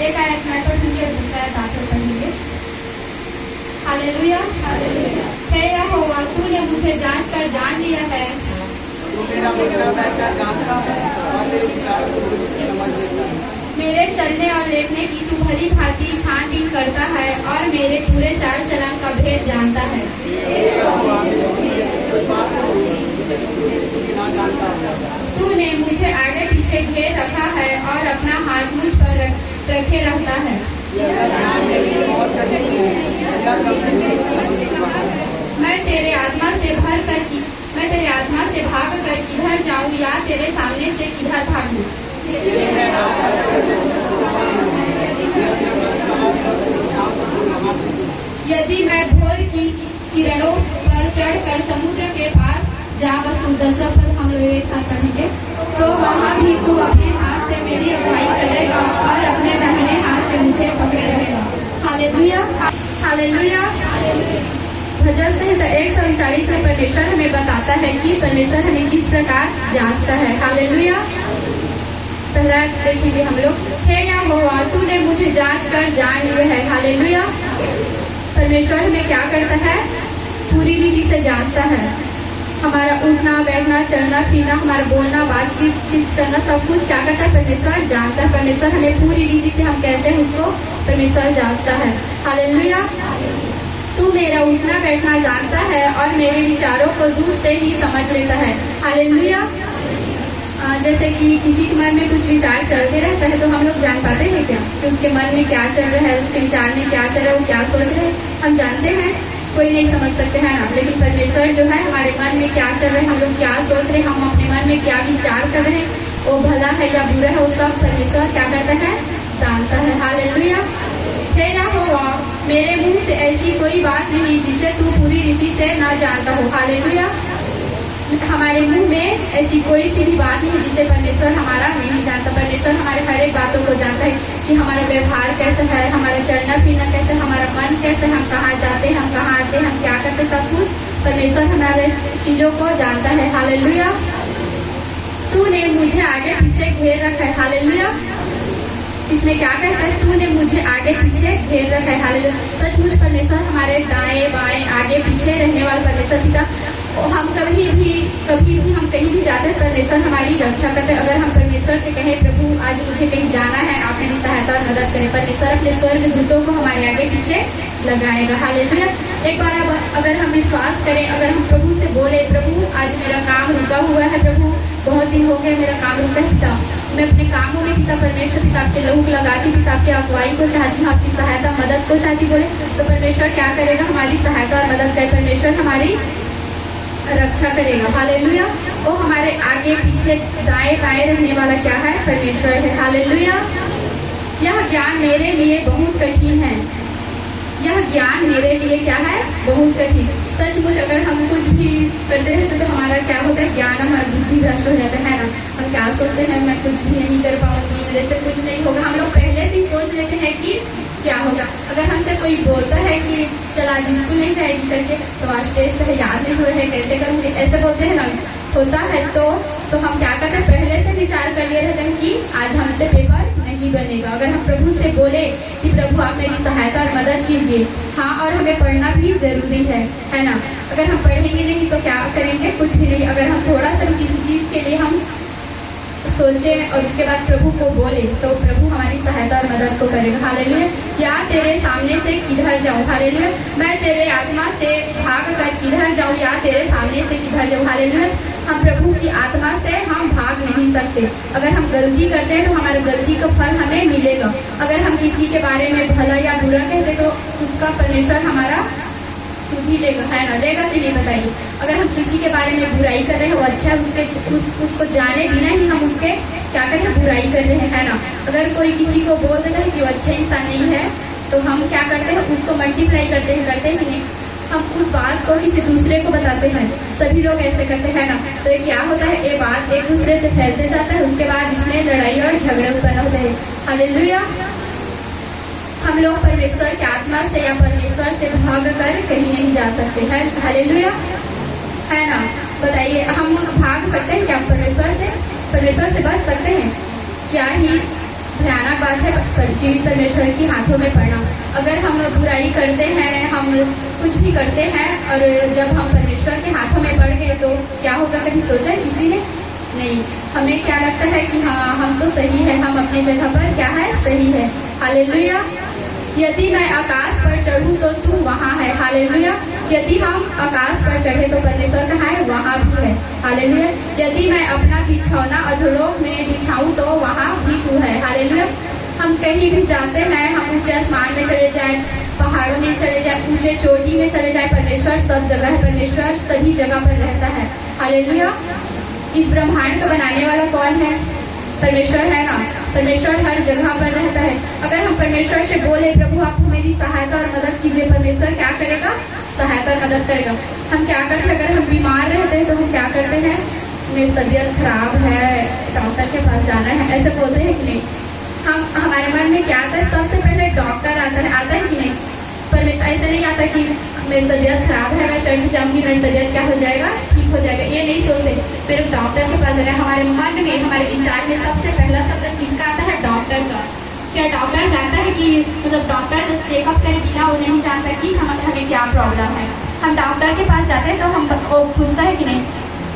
एक आयत मैं पढ़ूंगी और दूसरा आयत आप पढ़ेंगे। हालेलुया। हे यहोवा, तूने मुझे जांच कर जान लिया है। तू मेरा उठना बैठना जानता है और तेरे विचार को दूर से समझ लेता है। मेरे चलने और लेटने की तू भली भांति छानबीन करता है और मेरे पूरे चाल चलन का भेद जानता है। तूने मुझे आगे पीछे घेर रखा है और अपना हाथ मुझ पर रखे रहता है। मैं तेरे आत्मा से भाग कर किधर जाऊं या तेरे सामने से किधर भागूं। यदि मैं भोर की किरणों पर चढ़कर समुद्र के पार जा बसूं, 10 पद हम लोग एक साथ पढ़ेंगे, तो वहाँ भी तू अपने हाथ से मेरी अगुवाई करेगा और अपने दाहिने हाथ से मुझे पकड़े रहेगा। Hallelujah, hallelujah. भजन संहिता 139 में परमेश्वर हमें बताता है कि परमेश्वर हमें किस प्रकार जांचता है। हालेलुया। पहला देखेंगे हम लोग। हे यहोवा, तूने मुझे जांच कर जान लिया है। हालेलुया। परमेश्वर हमें क्या करता है? पूरी रीति से जांचता है। हमारा उठना बैठना चलना फिरना, हमारा बोलना बातचीत करना, सब कुछ क्या करता है? परमेश्वर जानता है। परमेश्वर हमें पूरी रीति से हम कैसे हैं उसको परमेश्वर जांचता है। हालेलुया। तू मेरा उठना बैठना जानता है और मेरे विचारों को दूर से ही समझ लेता है। हालेलुया। जैसे कि किसी के मन में कुछ विचार चलते रहता है तो हम लोग जान पाते हैं क्या कि उसके मन में क्या चल रहा है, उसके विचार में क्या चल रहा है, वो क्या सोच रहे हैं? हम जानते हैं? कोई नहीं समझ सकते हैं ना। लेकिन परमेश्वर जो है हमारे मन में क्या चल रहा है, हम लोग क्या सोच रहे हैं, हम अपने मन में क्या विचार कर रहे हैं, वो भला है या बुरा है, वो सब परमेश्वर क्या करता है? जानता है। हालेलुया। हे यहोवा, मेरे मुंह से ऐसी कोई बात नहीं जिसे तू पूरी रीति से ना जानता हो। हालेलुया। हमारे मुंह में ऐसी कोई सी भी बात नहीं जिसे परमेश्वर हमारा नहीं जानता। परमेश्वर हमारे हर एक बातों को जानता है कि हमारा व्यवहार कैसा है, हमारा चलना फिरना कैसा है, हमारा मन कैसा है, हम कहाँ जाते हैं, हम कहाँ आते हैं, हम क्या करते हैं, सब कुछ परमेश्वर हमारे चीजों को जानता है। हालेलुया। तूने मुझे आगे पीछे घेर रखा है। हालेलुया। इसमें क्या कहता है? तूने मुझे आगे पीछे घेर रखा है। हालेलुया। सचमुच परमेश्वर हमारे दाएं बाएं आगे पीछे रहने वाला परमेश्वर पिता, हम कभी भी हम कहीं भी जाते हैं परमेश्वर हमारी रक्षा करते हैं। अगर हम परमेश्वर से कहें प्रभु आज मुझे कहीं जाना है, आप मेरी सहायता और मदद करें, परमेश्वर अपने स्वर्ग दूतों को हमारे आगे पीछे लगाएगा। हालेलुया। एक बार अगर हम विश्वास करें, अगर हम प्रभु से बोले प्रभु आज मेरा काम रुका हुआ है, प्रभु बहुत दिन हो गए मेरा काम रुका है पिता, मैं अपने कामों में पिता परमेश्वर पिता आपके लहू लगाती, पिता आपकी अगुवाई को चाहती हूँ, आपकी सहायता मदद को चाहती, बोले तो परमेश्वर क्या करेगा? हमारी सहायता और मदद करे, परमेश्वर हमारी रक्षा करेगा। हालेलुया। वो हमारे आगे पीछे दाएं बाएं रहने वाला क्या है? परमेश्वर है। हालेलुया। यह ज्ञान मेरे लिए बहुत कठिन है। यह ज्ञान मेरे लिए क्या है? बहुत कठिन। सचमुच अगर हम कुछ भी करते रहते तो हमारा क्या होता है? ज्ञान, हमारा बुद्धि भ्रष्ट हो जाता है ना। हम क्या सोचते हैं? मैं कुछ भी नहीं कर पाऊंगी, मेरे से कुछ नहीं होगा। हम लोग पहले से ही सोच लेते हैं कि क्या होगा। अगर हमसे कोई बोलता है कि चल आज स्कूल नहीं जाएगी करके, तो आज टेस्ट है, याद नहीं हुए है, कैसे करूंगी, ऐसे बोलते हैं ना, होता है तो हम क्या करते हैं? पहले से विचार कर लिए रहते हैं कि आज हमसे पेपर नहीं बनेगा। अगर हम प्रभु से बोले कि प्रभु आप मेरी सहायता और मदद कीजिए, हाँ, और हमें पढ़ना भी जरूरी है ना। अगर हम पढ़ेंगे नहीं तो क्या करेंगे? कुछ भी नहीं। अगर हम थोड़ा सा भी किसी चीज के लिए हम सोचे और उसके बाद प्रभु को बोले तो प्रभु हमारी सहायता और मदद को करेगा। हालेलुया। या तेरे सामने से किधर जाऊं? हालेलुया। मैं तेरे आत्मा से भाग कर किधर जाऊं या तेरे सामने से किधर जाऊं? हालेलुया। हम प्रभु की आत्मा से हम भाग नहीं सकते। अगर हम गलती करते हैं तो हमारे गलती का फल हमें मिलेगा। अगर हम किसी के बारे में भला या बुरा कहते तो उसका परमेश्वर हमारा सुध ही लेगा, है ना? लेगा कि नहीं बताइए? अगर हम किसी के बारे में बुराई कर रहे हैं, वो अच्छा उसको जाने बिना ही हम उसके क्या कर रहे हैं? बुराई कर रहे हैं, है ना? अगर कोई किसी को बोल देता है कि वो अच्छा इंसान नहीं है तो हम क्या करते हैं? उसको मल्टीप्लाई करते हैं कि नहीं? हम उस बात को किसी दूसरे को बताते हैं। सभी लोग ऐसे करते हैं ना। तो ये क्या होता है? ये बात एक दूसरे से फैलते जाता है, उसके बाद इसमें लड़ाई और झगड़े उत्पन्न होते हैं। हालेलुया। हम लोग परमेश्वर की आत्मा से या परमेश्वर से भाग कर कहीं नहीं जा सकते हैं। हालेलुया, है ना? बताइए, हम भाग सकते हैं क्या परमेश्वर से? परमेश्वर से बच सकते हैं? क्या ही भयानक बात है जीवित परमेश्वर के हाथों में पड़ना। अगर हम बुराई करते हैं, हम कुछ भी करते हैं और जब हम परमेश्वर के हाथों में पड़ गए तो क्या होगा, कभी सोचा है किसी ने? नहीं। हमें क्या लगता है कि हाँ हम तो सही है, हम अपनी जगह पर क्या है, सही है। हालेलुया। यदि मैं आकाश पर चढ़ूं तो तू वहाँ है। हालेलुया। यदि हम आकाश पर चढ़े तो परमेश्वर कहाँ है, वहाँ भी है। हालेलुया। यदि मैं अपना बिछौना अधोलोक में बिछाऊं तो वहाँ भी तू है। हालेलुया। हम कहीं भी जाते हैं, हम ऊंचे आसमान में चले जाए, पहाड़ों में चले जाए, ऊंचे चोटी में चले जाए, परमेश्वर सब जगह है, परमेश्वर सभी जगह पर रहता है। हालेलुया। इस ब्रह्मांड को बनाने वाला कौन है? परमेश्वर है ना। परमेश्वर हर जगह पर रहता है। अगर हम परमेश्वर से बोले प्रभु आप मेरी सहायता और मदद कीजिए, परमेश्वर क्या करेगा? सहायता और मदद करेगा। हम क्या करते हैं, अगर हम बीमार रहते हैं तो हम क्या करते हैं, मेरी तबीयत खराब है, डॉक्टर के पास जाना है, ऐसे बोलते हैं कि नहीं? हम हमारे मन में क्या आता है, सबसे पहले डॉक्टर आता है कि नहीं? पर ऐसे नहीं आता कि मेरी तबीयत खराब है, मैं चर्च जाऊंगी, मेरी तबीयत क्या हो जाएगा, ठीक हो जाएगा, ये नहीं सोचते। फिर डॉक्टर के पास जाना है। हमारे मन में, हमारे विचार में सबसे पहला शब्द किसका आता है? डॉक्टर का। क्या डॉक्टर जानता है कि मतलब डॉक्टर चेकअप करे बिना वो नहीं जानता कि हमें क्या प्रॉब्लम है? हम डॉक्टर के पास जाते हैं तो हम वो पूछता है कि नहीं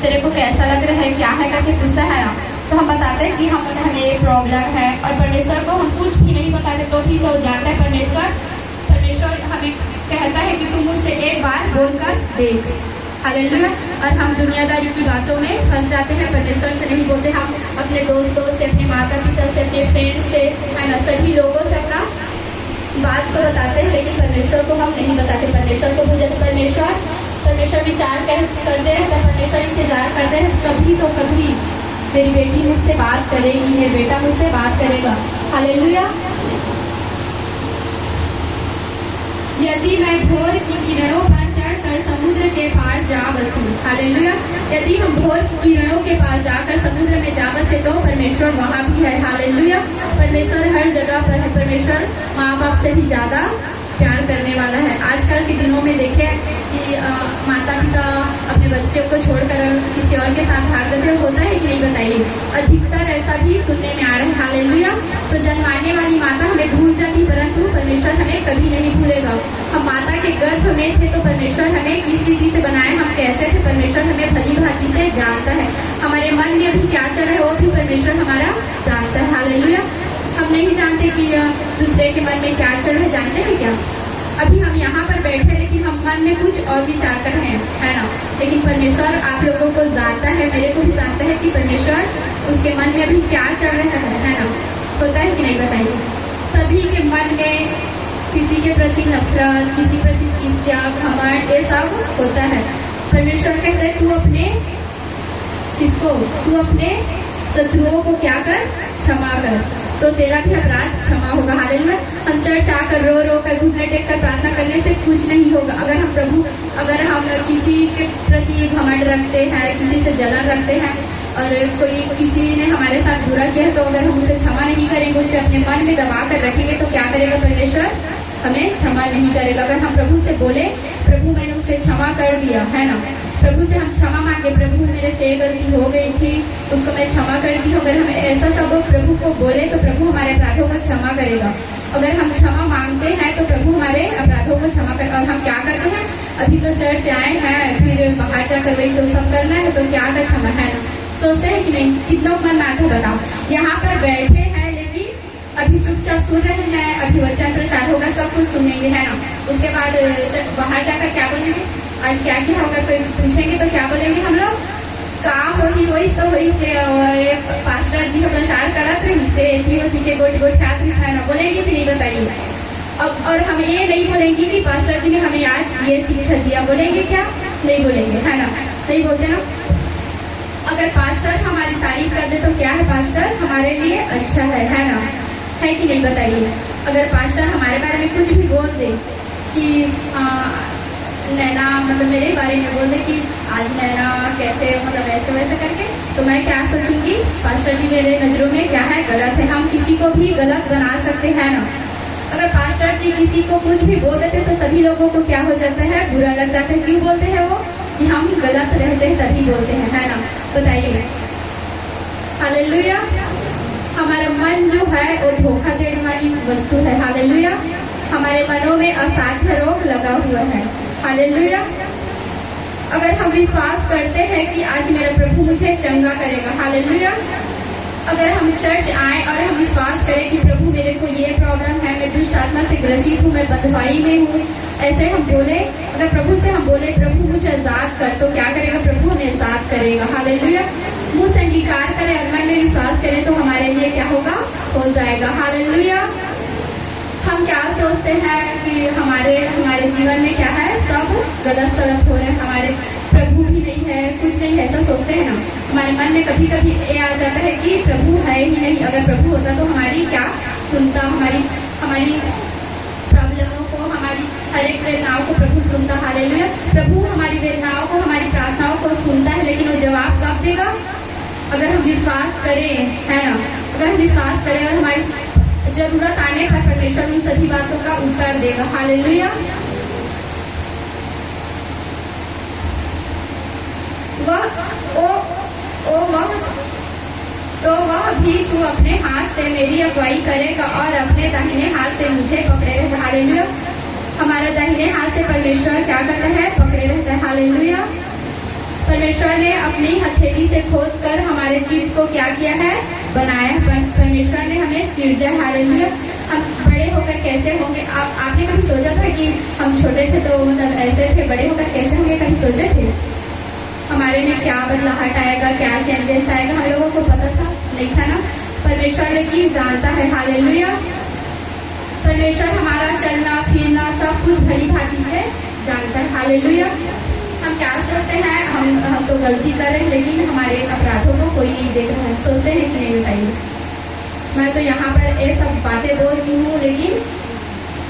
तेरे को कैसा लग रहा है, क्या है करके पूछता है ना, तो हम बताते हैं कि हमें ये प्रॉब्लम है। और परमेश्वर को हम कुछ भी नहीं बताते तो भी सब जानता है परमेश्वर हमें कहता है कि तुम मुझसे एक बार बोलकर देख। हालेलुया। और हम दुनियादारी की बातों में फंस जाते हैं, परमेश्वर से नहीं बोलते। हम अपने दोस्तों से, अपने माता पिता से, अपने फ्रेंड से, है ना, सभी लोगों से अपना बात को बताते हैं, लेकिन परमेश्वर को हम नहीं बताते। परमेश्वर को भूल जाते। परमेश्वर विचार करते हैं, परमेश्वर इंतजार करते हैं, कभी तो कभी मेरी बेटी मुझसे बात करेगी, मेरा बेटा मुझसे बात करेगा। हालेलुया। यदि मैं भोर की किरणों पर चढ़कर समुद्र के पार जा बसूं। हालेलुया। यदि हम भोर की किरणों के पास जाकर समुद्र में जा बसे तो परमेश्वर वहाँ भी है। हालेलुया। परमेश्वर हर जगह पर है। परमेश्वर माँ बाप से भी ज्यादा प्यार करने वाला है। आजकल के दिनों में देखें कि माता पिता अपने बच्चों को छोड़कर किसी और के साथ भाग जाते हैं, होता है कि नहीं बताइए? अधिकतर ऐसा भी सुनने में आ रहा है। हालेलुया। तो जन्माने वाली माता हमें भूल जाती, परंतु परमेश्वर हमें कभी नहीं भूलेगा। हम माता के गर्भ में थे तो परमेश्वर हमें किस रीति से बनाए, हम कैसे थे, परमेश्वर हमें भली भांति से जानता है। हमारे मन में भी क्या चल रहा है वो भी परमेश्वर हमारा जानता है। हालेलुया। हम नहीं जानते कि दूसरे के मन में क्या चल रहा है, जानते हैं क्या? अभी हम यहाँ पर बैठे लेकिन हम मन में कुछ और विचार कर रहे हैं, है ना, लेकिन परमेश्वर आप लोगों को जानता है, मेरे को भी जानता है कि परमेश्वर उसके मन में अभी क्या चल रहा है ना। होता है कि नहीं बताइए? सभी के मन में किसी के प्रति नफरत, किसी प्रति ईर्ष्या, घमंड, ये सब होता है। परमेश्वर कहते हैं तू अपने शत्रुओं को क्या कर, क्षमा कर, तो तेरा भी अपराध क्षमा होगा। हालेलुया। हम चर्च आकर रो कर घुटने टेक कर प्रार्थना करने से कुछ नहीं होगा। अगर हम किसी के प्रति घमंड रखते हैं, किसी से जलन रखते हैं और कोई किसी ने हमारे साथ बुरा किया है तो अगर हम उसे क्षमा नहीं करेंगे, उसे अपने मन में दबा कर रखेंगे तो क्या करेगा परमेश्वर? हमें क्षमा नहीं करेगा। अगर हम प्रभु से बोले प्रभु मैंने उसे क्षमा कर दिया, है ना, प्रभु से हम क्षमा मांगे, प्रभु मेरे से गलती हो गई थी उसको मैं क्षमा करती हूँ, अगर हम ऐसा सब प्रभु को बोले तो प्रभु हमारे अपराधों को क्षमा करेगा। अगर हम क्षमा मांगते हैं तो प्रभु हमारे अपराधों को क्षमा कर। और हम क्या करते हैं, अभी तो चर्च आए हैं, फिर बाहर जाकर वही तो सब करना है तो क्या कर क्षमा, है ना, सोचते हैं कि नहीं? कितना मन आता है बताओ? यहाँ पर बैठे हैं लेकिन अभी चुपचाप सुन रहे हैं, अभी वचन प्रचार होगा, सब कुछ सुनेंगे, है ना, उसके बाद बाहर जाकर क्या बोलेंगे, आज क्या क्या होगा, कोई पूछेंगे तो क्या बोलेंगे हम लोग? का होगी वही तो वही से पास्टर जी का प्रचार करा थे, इससे के गोट गोट खाते है ना, बोलेंगे कि नहीं बताइए? अब और हम ये नहीं बोलेंगे कि पास्टर जी ने हमें आज ये शिक्षा दिया, बोलेंगे क्या? नहीं बोलेंगे, है ना, नहीं बोलते ना। अगर पास्टर हमारी तारीफ कर दे तो क्या है, पास्टर हमारे लिए अच्छा है ना, है कि नहीं बताइए? अगर पास्टर हमारे बारे में कुछ भी बोल दे कि नैना मतलब मेरे बारे में बोल दे कि आज नैना कैसे मतलब ऐसे वैसे करके, तो मैं क्या सोचूंगी, पास्टर जी मेरे नज़रों में क्या है, गलत है। हम किसी को भी गलत बना सकते हैं ना। अगर पास्टर जी किसी को कुछ भी बोल देते तो सभी लोगों को क्या हो जाता है, बुरा लग जाता है। क्यों बोलते हैं वो? कि हम गलत रहते हैं तभी बोलते हैं, है ना, बताइए। हालेलुया। हमारा मन जो है वो धोखा देने वाली वस्तु है। हालेलुया। हमारे मनों में असाध्य रोग लगा हुआ है। हालेलुया। अगर हम विश्वास करते हैं कि आज मेरा प्रभु मुझे चंगा करेगा, हालेलुया। अगर हम चर्च आए और हम विश्वास करें कि प्रभु मेरे को ये प्रॉब्लम है, मैं दुष्ट आत्मा से ग्रसित हूँ, मैं बंधुआई में हूँ, ऐसे हम बोले, अगर प्रभु से हम बोले प्रभु मुझे आजाद कर, तो क्या करेगा प्रभु? हमें आजाद करेगा। हालेलुया। मुंह से अंगीकार करें और मन में विश्वास करें तो हमारे लिए क्या होगा? हो जाएगा। हालेलुया। हम क्या सोचते हैं कि हमारे जीवन में क्या है? सब गलत सलत हो रहे हैं, हमारे प्रभु भी नहीं है, कुछ नहीं है, ऐसा सोचते हैं ना। हमारे मन में कभी कभी ये आ जाता है कि प्रभु है ही नहीं। अगर प्रभु होता तो हमारी क्या सुनता, हमारी प्रॉब्लमों को, हमारी हर एक वेदनाओं को प्रभु सुनता। हालेलुया। प्रभु हमारी वेदनाओं को, हमारी प्रार्थनाओं को सुनता है, लेकिन वो जवाब कब देगा? अगर हम विश्वास करें, है ना। अगर हम विश्वास करें और हमारी जरूरत आने पर परमेश्वर उन सभी बातों का उत्तर देगा। हालेलुया। वह भी तू अपने हाथ से मेरी अगुवाई करेगा और अपने दाहिने हाथ से मुझे पकड़े रहता है। हालेलुया। हमारे दाहिने हाथ से परमेश्वर क्या करता है? पकड़े रहता है। हालेलुया। परमेश्वर ने अपनी हथेली से खोद कर हमारे चित्त को क्या किया है? बनाया। परमेश्वर ने हमें सिरजा। हालेलुया। हम बड़े होकर कैसे होंगे? आपने कभी सोचा था कि हम छोटे थे तो मतलब ऐसे थे, बड़े होकर कैसे होंगे? कभी सोचे थे? हमारे में क्या बदलाहट आएगा, क्या चेंजेस आएगा? हम लोगों को पता था? नहीं था ना। परमेश्वर लेकिन जानता है। हालेलुया। परमेश्वर हमारा चलना फिरना सब कुछ भली भांति से जानता है। हालेलुया। हम क्या सोचते हैं? हम तो गलती कर रहे हैं, लेकिन हमारे अपराधों को कोई नहीं देख रहा है। सोचते हैं कि नहीं? बताइए। मैं तो यहाँ पर ये सब बातें बोलती हूँ, लेकिन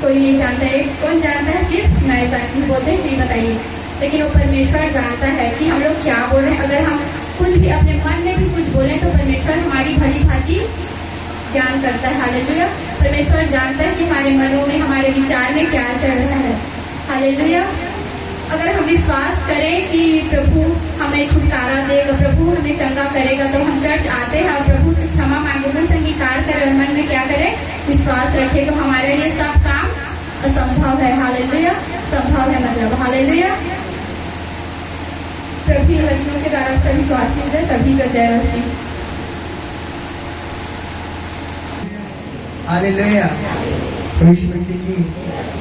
कोई नहीं जानता है। कौन जानता है? सिर्फ मैं जानती हूँ। बोलते हैं नहीं? बताइए। लेकिन वो परमेश्वर जानता है कि हम लोग क्या बोल रहे हैं। अगर हम कुछ भी अपने मन में भी कुछ बोले तो परमेश्वर हमारी भली भांति ज्ञान करता है। हालेलुया। परमेश्वर जानता है कि हमारे मनों में, हमारे विचार में क्या चल रहा है। हालेलुया। अगर हम विश्वास करें कि प्रभु हमें छुटकारा देगा, प्रभु हमें चंगा करेगा, तो हम चर्च आते हैं और प्रभु से क्षमा मांगे, मुंह से अंगीकार करें और मन में क्या करें? विश्वास रखें, तो हमारे लिए सब काम असंभव है। हालेलुया। संभव है मतलब। हालेलुया। प्रभु वचनों के द्वारा सभी को आशीष दे। सभी का जय मसीह। हालेलुया। प्रभु मसीह की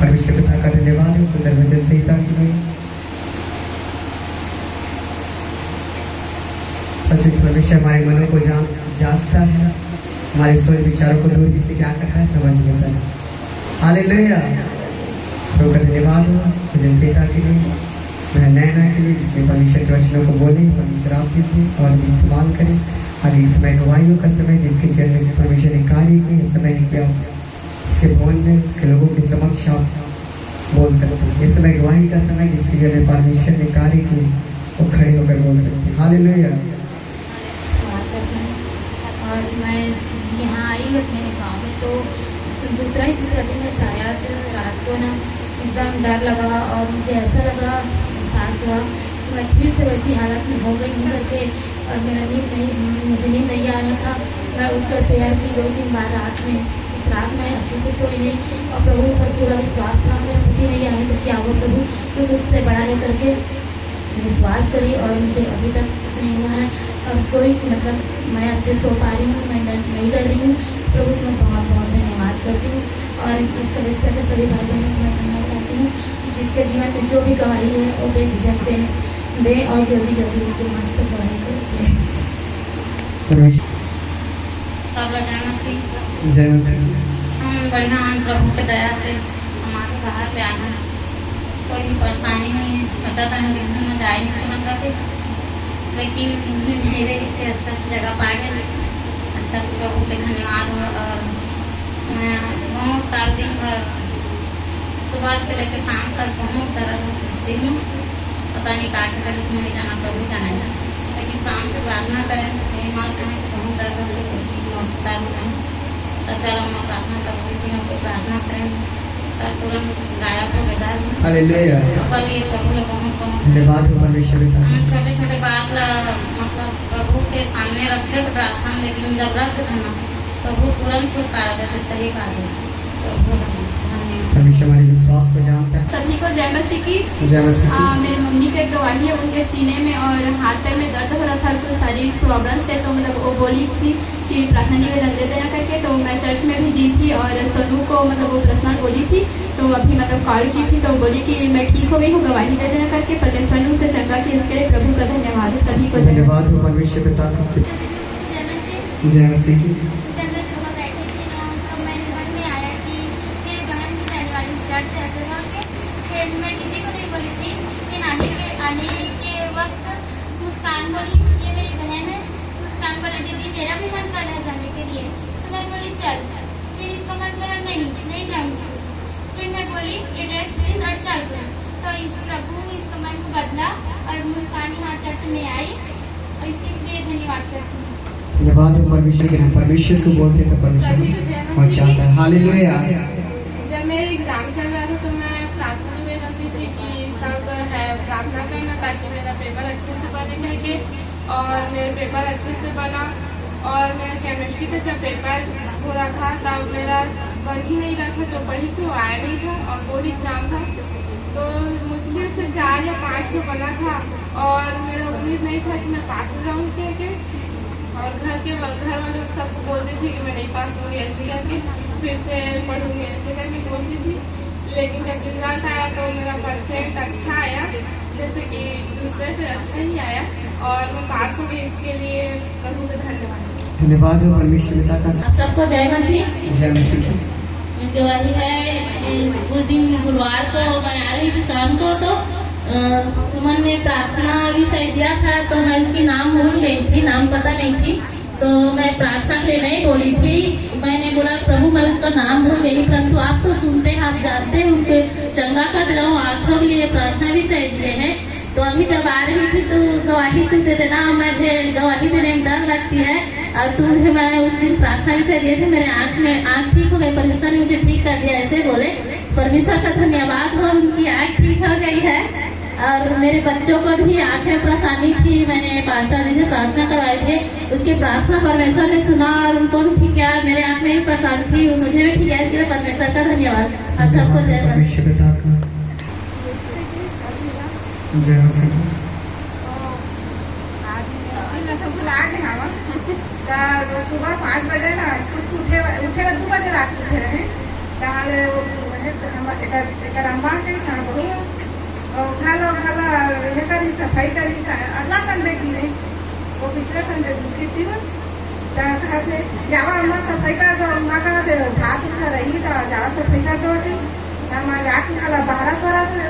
परमेश्वर पिता का धन्यवाद है सुंदर वचन संहिता की में। सचमुच परमेश्वर हमारे मनों को जांचता है, हमारे सोच विचारों को दूर से क्या करता है? समझ लेता है। हालेलुया। प्रभु का धन्यवाद हो वचन संहिता के लिए, नैना के लिए, जिसने परमेश्वर के वचनों को बोले, परमेश्वर आशीष दे और इस्तेमाल करें। आगे इस समय गवाहियों का समय, जिसके चरण में परमेश्वर ने कार्य किए, समय किया, इसके भवन में उसके लोगों के समक्ष आप बोल सकते हैं। इस समय गवाही का समय, जिसके चरण में परमेश्वर ने कार्य किए, वो खड़े होकर बोल सकते हैं। हालेलुया। और मैं यहाँ आई अपने गाँव में, तो तीसरा दिन में शायद रात को ना एकदम डर लगा और मुझे ऐसा लगा, एहसास हुआ कि मैं फिर से वैसी हालत में हो गई हूँ करके, और मेरा मुझे नींद नहीं आ रहा था। मैं उठकर प्रेयर की 2-3 बार रात में। इस रात में अच्छे से सोई नहीं और प्रभु पर पूरा विश्वास था। मेरा बुद्धि नहीं आया तो क्या हुआ प्रभु, तो उससे बड़ा है करके विश्वास करी और मुझे अभी तक कुछ नहीं हुआ है। अब कोई मतलब मैं अच्छे सो पा रही हूँ, मैं नहीं डर रही हूँ। प्रभु को मैं बहुत बहुत धन्यवाद करती हूँ। और इस तरह के सभी भाई बहनों को मैं कहना चाहती हूँ कि जिसके जीवन में जो भी गवाही है वो बेझिझक दे और जल्दी जल्दी उनके मस्त गवाही को दे। जय मसीह। हम बढ़िया हैं प्रभु की दया से। हमारे बाहर पे आना कोई भी परेशानी नहीं है। सोचा था कि मैं जा नहीं समझता थे, लेकिन मेरे इससे अच्छा से जगह पा गए। अच्छा से प्रभु के धन्यवाद हो। और मैं बहुत काल दिन भर सुबह से लेकर शाम तक बहुत तरह से हूँ, पता नहीं काट कर नहीं जाना, प्रभु जाना है। लेकिन शाम से प्रार्थना करें, मेरी माँ कहें तो बहुत तरह साल में तो चलो मैं प्रार्थना करती हूँ कि प्रार्थना करें, सब तुरंत गायब हो गया। हालेलुया। तो कल ये प्रभु लोगों को धन्यवाद हो परमेश्वर का। हम छोटे छोटे बात मतलब प्रभु के सामने रखे तो प्रार्थना, लेकिन जब रख देना प्रभु तुरंत छुटकारा दे तो सही बात है। प्रभु धन्यवाद। परमेश्वर हमारे विश्वास को जानता है। सभी को जय मसीह की। जय मसीह की। मेरी मम्मी का एक गवाही है, उनके सीने में और हाथ पैर में दर्द हो रहा था, कुछ शारीरिक प्रॉब्लम्स थे, तो मतलब वो बोली थी कि प्रार्थना निवेदन दे देना करके, तो मैं चर्च में भी दी थी और सोनू को मतलब वो पर्सनल बोली थी, तो अभी मतलब कॉल की थी तो बोली कि मैं ठीक हो गई हूँ, गवाही दे देना करके। परमेश्वर ने उसे चंगा की, इसके लिए प्रभु का धन्यवाद। सभी को धन्यवाद हो परमेश्वर पिता का। जय मसीह की। जब मैं सुबह बैठी थी ना तो मेरे मन में आया कि मेरी बहन की जाने वाली चर्च से ऐसे हुआ कि फिर मैं किसी को नहीं बोली थी। फिर आने के वक्त मुस्कान बोली, ये मेरी बहन है। मुस्कान बोली दीदी मेरा भी मन कर रहा है जाने के लिए, तो मैं बोली चल। फिर इसका मन करा नहीं जाऊँगी। फिर मैं बोली ये ड्रेस प्लीज और चल गया। तो इस प्रभु ने इसका मन को बदला और मुस्कान यहाँ चर्च में आई, और इसीलिए धन्यवाद करती हूँ। धन्यवाद हो परमेश्वर के नाम। परमेश्वर को बोलते तो परमेश्वर पहुंचाता है। हालेलुया। जब मेरे एग्जाम चल रहा था तो मैं प्रार्थना निवेदन दी थी कि सब है प्रार्थना करना ताकि मेरा पेपर अच्छे से बने करके, और मेरा पेपर अच्छे से बना। और मेरा केमिस्ट्री का जब पेपर हो रहा था तब मेरा बन ही नहीं रहा था, जो पढ़ी थी वो आया नहीं था, और बोर्ड एग्जाम था तो मुश्किल से 4 या 5 बना था, और मेरा उम्मीद नहीं था कि मैं पास हो जाऊँगी करके। और घर वाले सबको बोलती थी कि मैं नहीं पास होंगी ऐसे करके, फिर से पढ़ूंगी ऐसे करके बोलती थी। लेकिन जब रिजल्ट आया तो मेरा परसेंट अच्छा आया, जैसे कि दूसरे से अच्छा ही आया, और मैं पास हो गई। इसके लिए प्रभु का धन्यवाद। धन्यवाद हो परमेश्वर पिता का। आप सबको जय मसीह। जय मसीह की। उनकी वही है उस दिन गुरुवार को मैं आ रही थी शाम को, तो सुमन ने प्रार्थना विषय दिया था, तो मैं उसकी नाम भूल गई थी, नाम पता नहीं थी, तो मैं प्रार्थना के लिए नहीं बोली थी। मैंने बोला प्रभु मैं उसका नाम भूल गई, परंतु आप तो सुनते हैं, आप जानते हैं, उसको चंगा कर दे रहा हूँ, आंखों के लिए प्रार्थना विषय दिए हैं। तो अभी जब आ रही थी तो गवाही तू दे देना, मुझे गवाही देने में डर लगती है, और तुझे मैं उस दिन प्रार्थना विषय दिए थे, मेरे आँख ठीक हो गई, परमेश्वर ने मुझे ठीक कर दिया, ऐसे बोले। परमेश्वर का धन्यवाद हो, उनकी आँख ठीक हो गई है। और मेरे बच्चों को भी आँख में परेशानी थी, मैंने पास्टर जी से प्रार्थना करवाए थे, उसकी प्रार्थना परमेश्वर ने सुना और उनको भी ठीक किया। मेरे आँख में भी परेशानी थी, मुझे भी ठीक है, इसके लिए परमेश्वर का धन्यवाद। आप सबको जय परमेश्वर पिता का। जय मसीह की। सुबह 5 बजे ना उठे 2 बजे रात उठे रहे, अम्बा के हे करी सफाई करी अगला संडे की नहीं, वो पिछले संडे दुखी थी वो कहते जावा अम्मा सफाई कर दो। अम्मा कहते भात उठा रही था, जावा सफाई कर दो। हम जाके खाला 12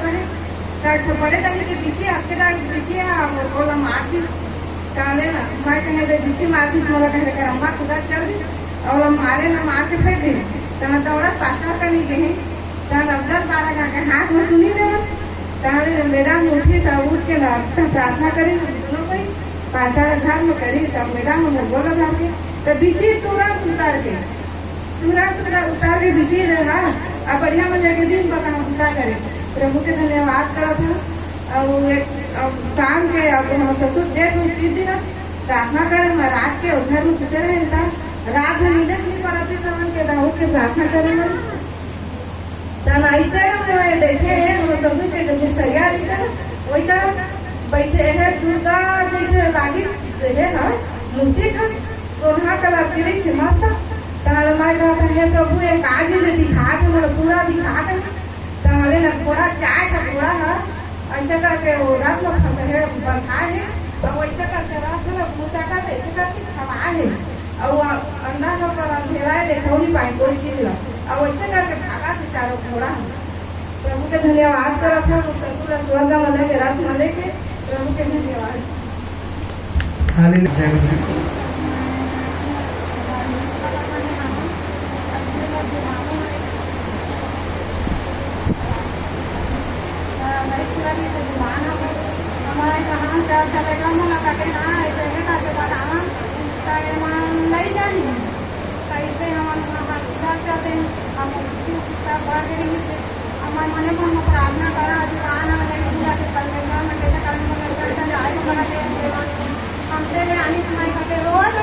रहे तो बड़े तक के पीछे हफ्ते पीछे बोला मार दी कहले ना, मैं कहे दे पीछे मार दी, बोला कहे कर अम्मा खुदा चल दी, और मारे ना मार के फेंक दे। तो दौड़त पास्टर का नहीं गए, तो 10-12 का हाथ में सुनी दे। तारे मैडम उठी सब उठ के प्रार्थना करी, दोनों कोई 5-4 घर में करी, सब मैडम में बोला था के तो बीची तुरंत उतार के बीची रहा। अब बढ़िया मजा के दिन बता उतार करे, प्रभु के धन्यवाद करा था। और शाम के अब हम ससुर डेट हुई 3 दिन प्रार्थना करे, मैं रात के घर में सुते रहे था, रात में नींद नहीं पड़ा थी, समझ के दाऊ के प्रार्थना करे में तब ऐसे हम देखे हैं हम ससुर के जो सरिया वही का बैठे है, दुर्गा जैसे लागी है ना मूर्ति था, सोना कलर की रही से मस्त। तहले मैं कहता है प्रभु एक आज दिखा के मतलब पूरा दिखा के, तहले ना थोड़ा चाय का थोड़ा है ऐसे करके वो रात में फंसे है बंधा है, और वैसे करके रात में पूछा कर ऐसे करके छपा है, और अंदर होकर अंधेरा है, देखो नहीं पाए कोई चीज ला, और वैसे करके भागा थे चारों घोड़ा। प्रभु के धन्यवाद करा था, ससुर स्वर्ग मले के रात मले के, प्रभु के धन्यवाद। हालेलुया। जय मसीह की। हमारे कहाँ चलेगा मना करके ना ऐसे है करके बताना नहीं जानी कैसे हम चलते हैं, हम हमारे मने को हम प्रार्थना करा दीवान नहीं पूरा से करेगा मैं कैसे करेंगे जाए हमसे आने समय करके रोज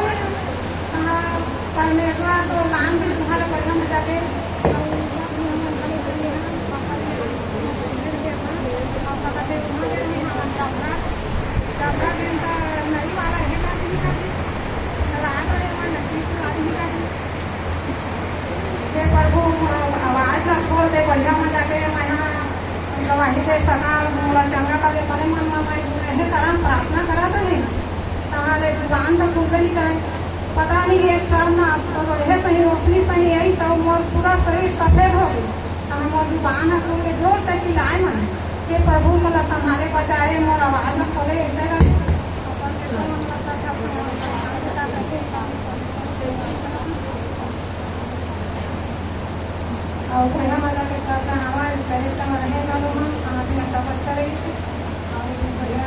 परमेश्वर तो काम भी तुम्हारे बढ़िया में जाके प्रभु आवाज ना खोल दे बढ़िया में जाके मैं गवाही के सका मोला चंगा का दे परे मन में मैं हे करम प्रार्थना करा तो नहीं ताले दुकान तो खुलबे नहीं करे पता नहीं एक टर्म ना तो यह सही रोशनी सही आई तो मोर पूरा शरीर सफेद हो गई तो मोर दुकान है खुल के जोर से चिल्लाए मन ये प्रभु मोला संभाले बचाए मोर आवाज न खोले ऐसे का और भैया माता के साथ हमारे शरीर का रहे ना लोग हमारे सब अच्छा रही और भैया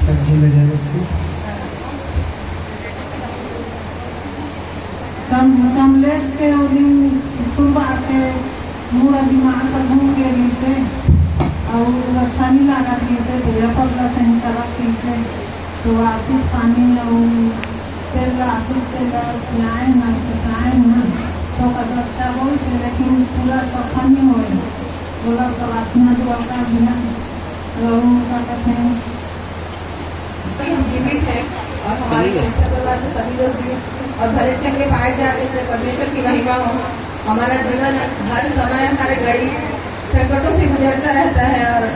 सब्जी में जाने से कमलेश के वो दिन सुबह के मूड़ा दिमाग का घूम के लिए से और अच्छा नहीं लगा कि से भैया पगला से करा कि से तो वापिस पानी और तेल आसू तेल लाए ना तो कद अच्छा हो से लेकिन पूरा सफा नहीं हो बोला प्रार्थना दुआ का बिना रहूं का कहते हैं हम जीवित हैं और हमारे कैसे बर्बाद में सभी लोग जीवित और भले चंगे पाए जाते हैं परमेश्वर की महिमा हो हमारा जीवन हर समय हर घड़ी संकटों से गुजरता रहता है और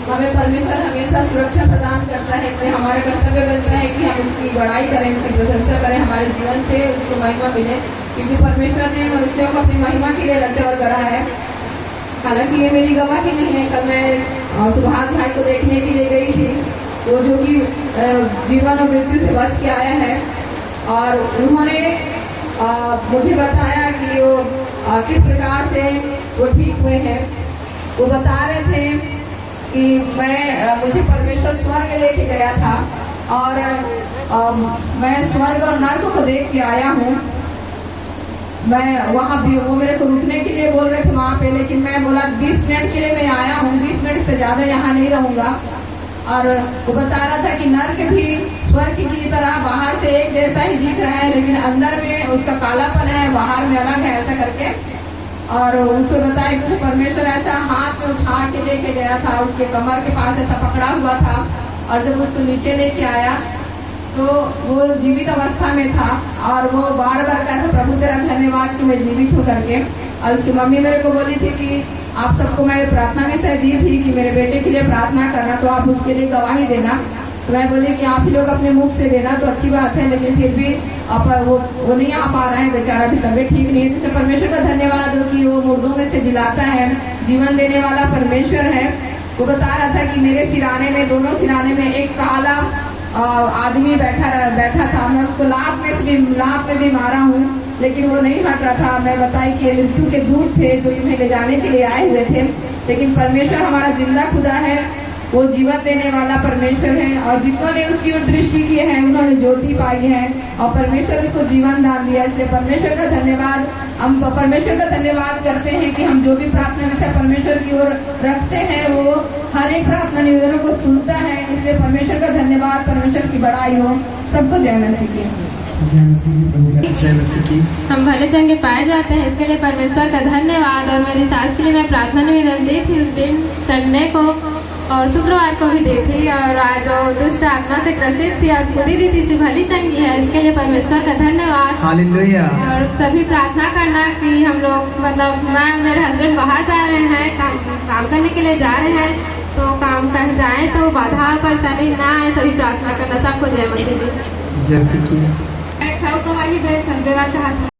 हमें परमेश्वर हमेशा सुरक्षा प्रदान करता है इसलिए हमारा कर्तव्य बनता है कि हम उसकी बड़ाई करें उसकी प्रशंसा करें हमारे जीवन से उसको महिमा मिले क्योंकि परमेश्वर ने मनुष्यों को अपनी महिमा के लिए रचा और गढ़ा है। हालांकि ये मेरी गवाही नहीं है कल मैं सुभाष भाई को देखने के लिए गई थी वो जो कि जीवन और मृत्यु से बच के आया है और उन्होंने मुझे बताया कि वो किस प्रकार से वो ठीक हुए हैं। वो बता रहे थे कि मुझे परमेश्वर स्वर्ग लेके गया था और मैं स्वर्ग और नर्क को देख के आया हूँ। मैं वहाँ भी वो मेरे को रुकने के लिए बोल रहे थे वहाँ पे लेकिन मैं बोला 20 मिनट के लिए मैं आया हूँ 20 मिनट से ज़्यादा यहाँ नहीं रहूँगा। और वो बता रहा था कि नर्क भी स्वर्ग की तरह बाहर से एक जैसा ही दिख रहा है लेकिन अंदर में उसका कालापन है बाहर में अलग है ऐसा करके। और उसको बताया कि परमेश्वर ऐसा हाथ में उठा के लेके गया था उसके कमर के पास ऐसा पकड़ा हुआ था और जब उसको नीचे लेके आया तो वो जीवित अवस्था में था और वो बार बार कहता प्रभु तेरा धन्यवाद कि मैं जीवित हूँ करके। और उसकी मम्मी मेरे को बोली थी कि आप सबको मैं प्रार्थना विषय दी थी कि मेरे बेटे के लिए प्रार्थना करना तो आप उसके लिए गवाही देना। तो मैं बोली कि आप ही लोग अपने मुख से देना तो अच्छी बात है लेकिन फिर भी वो नहीं आ पा रहे हैं बेचारा की तबीयत ठीक नहीं है जिससे परमेश्वर का धन्यवाद हो कि वो मुर्दों में से जिलाता है जीवन देने वाला परमेश्वर है। वो बता रहा था कि मेरे सिराने में दोनों सिराने में एक काला आदमी बैठा था मैं उसको लात में भी मारा हूँ लेकिन वो नहीं हट रहा था। मैं बताई कि मृत्यु के दूत थे जो तुम्हें ले जाने के लिए आए हुए थे लेकिन परमेश्वर हमारा जिंदा खुदा है वो जीवन देने वाला परमेश्वर है और जिन्होंने उसकी ओर दृष्टि की है उन्होंने ज्योति पाई है और परमेश्वर उसको जीवन दान दिया। इसलिए परमेश्वर का धन्यवाद हम परमेश्वर का धन्यवाद करते हैं कि हम जो भी प्रार्थना विषय परमेश्वर की ओर रखते हैं वो हर एक प्रार्थना निवेदनों को सुनता है। इसलिए परमेश्वर का धन्यवाद परमेश्वर की बड़ाई हो। सबको जय मसीह की। हम भले चंगे पाए जाते हैं इसके लिए परमेश्वर का धन्यवाद। और मेरी सास के लिए मैं प्रार्थना निवेदन दी थी उस दिन संडे को और शुक्रवार को भी दी थी और आज वो दुष्ट आत्मा से ग्रसित थी और पूरी रीति से भली चंगी है इसके लिए परमेश्वर का धन्यवाद। हालेलुया। और सभी प्रार्थना करना कि हम लोग मतलब मैं मेरे हस्बैंड बाहर जा रहे हैं काम करने के लिए जा रहे हैं तो काम कर जाए तो बाधा परेशानी ना आए। सभी प्रार्थना करना। सबको जय मसीह। जैसे कि मैं खाऊ कमाई देना चाहती